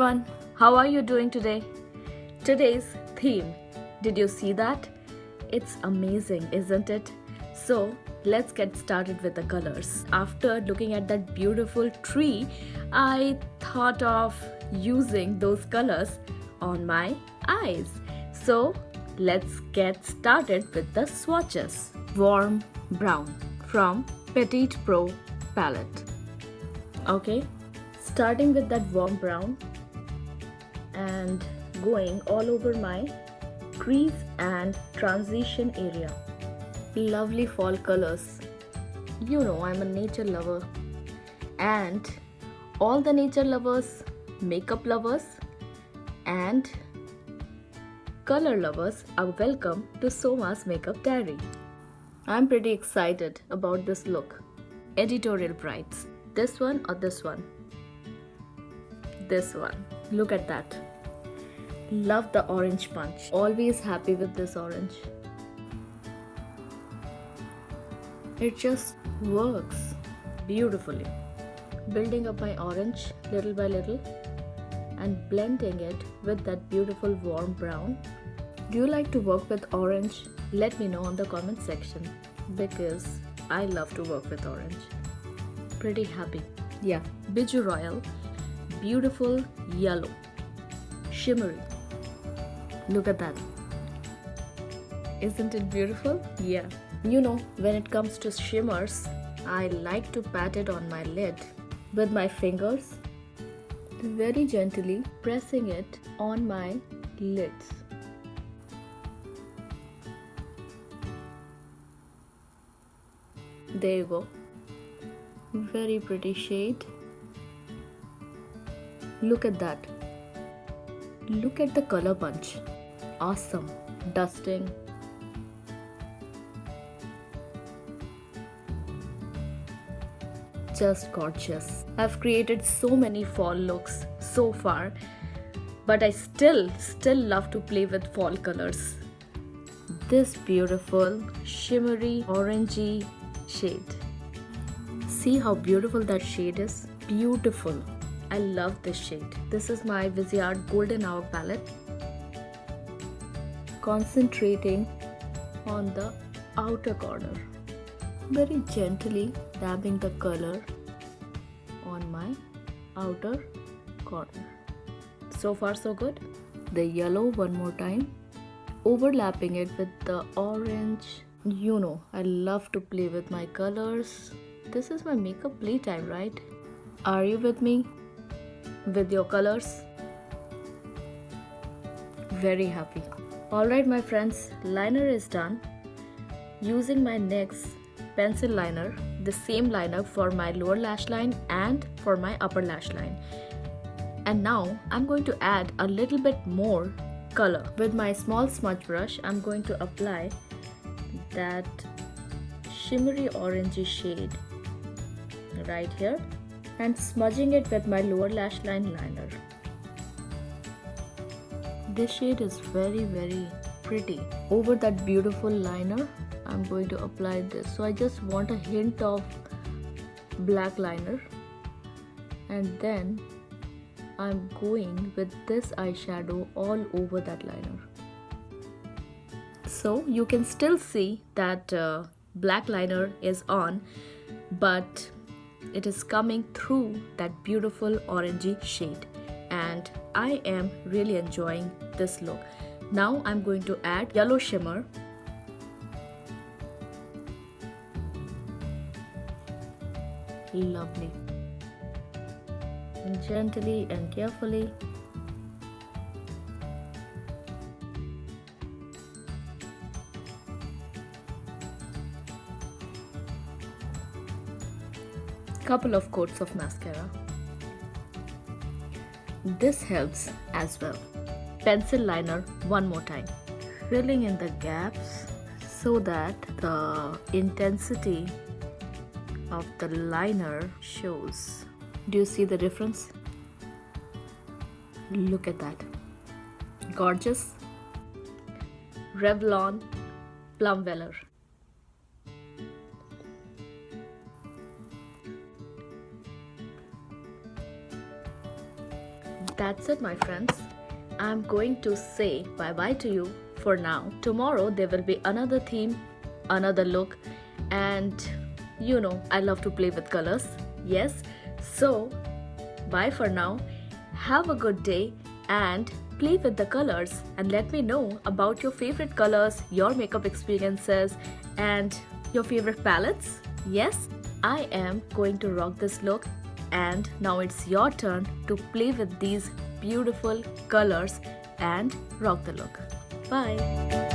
everyone, how are you doing today? Today's theme, did you see that? It's amazing, isn't it? So let's get started with the colors. After looking at that beautiful tree, I thought of using those colors on my eyes. So let's get started with the swatches. Warm brown from Petit Pro palette. Okay, starting with that warm brown and going all over my crease and transition area. Lovely fall colors. You know I'm a nature lover, and all the nature lovers, makeup lovers and color lovers are welcome to Soma's Makeup Diary. I'm pretty excited about this look. Editorial brights. This one or this one? This one. Look at that. Love the orange punch. Always happy with this orange. It just works beautifully. Building up my orange little by little and blending it with that beautiful warm brown. Do you like to work with orange? Let me know in the comment section, because I love to work with orange. Pretty happy. Yeah, Bijou Royal, beautiful yellow, shimmery. Look at that. Isn't it beautiful? Yeah. You know, when it comes to shimmers, I like to pat it on my lid with my fingers, very gently pressing it on my lids. There you go. Very pretty shade. Look at that. Look at the color punch. Awesome. Dusting. Just gorgeous. I've created so many fall looks so far, but I still love to play with fall colors. This beautiful shimmery orangey shade. See how beautiful that shade is? Beautiful. I love this shade. This is my VISEART Golden Hour palette. Concentrating on the outer corner. Very gently dabbing the color on my outer corner. So far so good. The yellow one more time. Overlapping it with the orange. You know, I love to play with my colors. This is my makeup playtime, right? Are you with me? With your colors? Very happy. Alright my friends, liner is done. Using my NYX pencil liner, the same liner for my lower lash line and for my upper lash line. And now I'm going to add a little bit more color. With my small smudge brush, I'm going to apply that shimmery orangey shade right here and smudging it with my lower lash line liner. This shade is very pretty. Over that beautiful liner, I'm going to apply this. So I just want a hint of black liner, and then I'm going with this eyeshadow all over that liner. So you can still see that black liner is on, but it is coming through that beautiful orangey shade, and I am really enjoying this look. Now I'm going to add yellow shimmer. Lovely. And gently and carefully. Couple of coats of mascara. This helps as well. Pencil liner one more time. Filling in the gaps so that the intensity of the liner shows. Do you see the difference? Look at that. Gorgeous. Revlon Plum Velour. That's it, my friends. I'm going to say bye-bye to you for now. Tomorrow there will be another theme, another look, and you know I love to play with colors. Yes, so bye for now. Have a good day and play with the colors and let me know about your favorite colors, your makeup experiences, and your favorite palettes. Yes, I am going to rock this look, and now it's your turn to play with these beautiful colors and rock the look. Bye.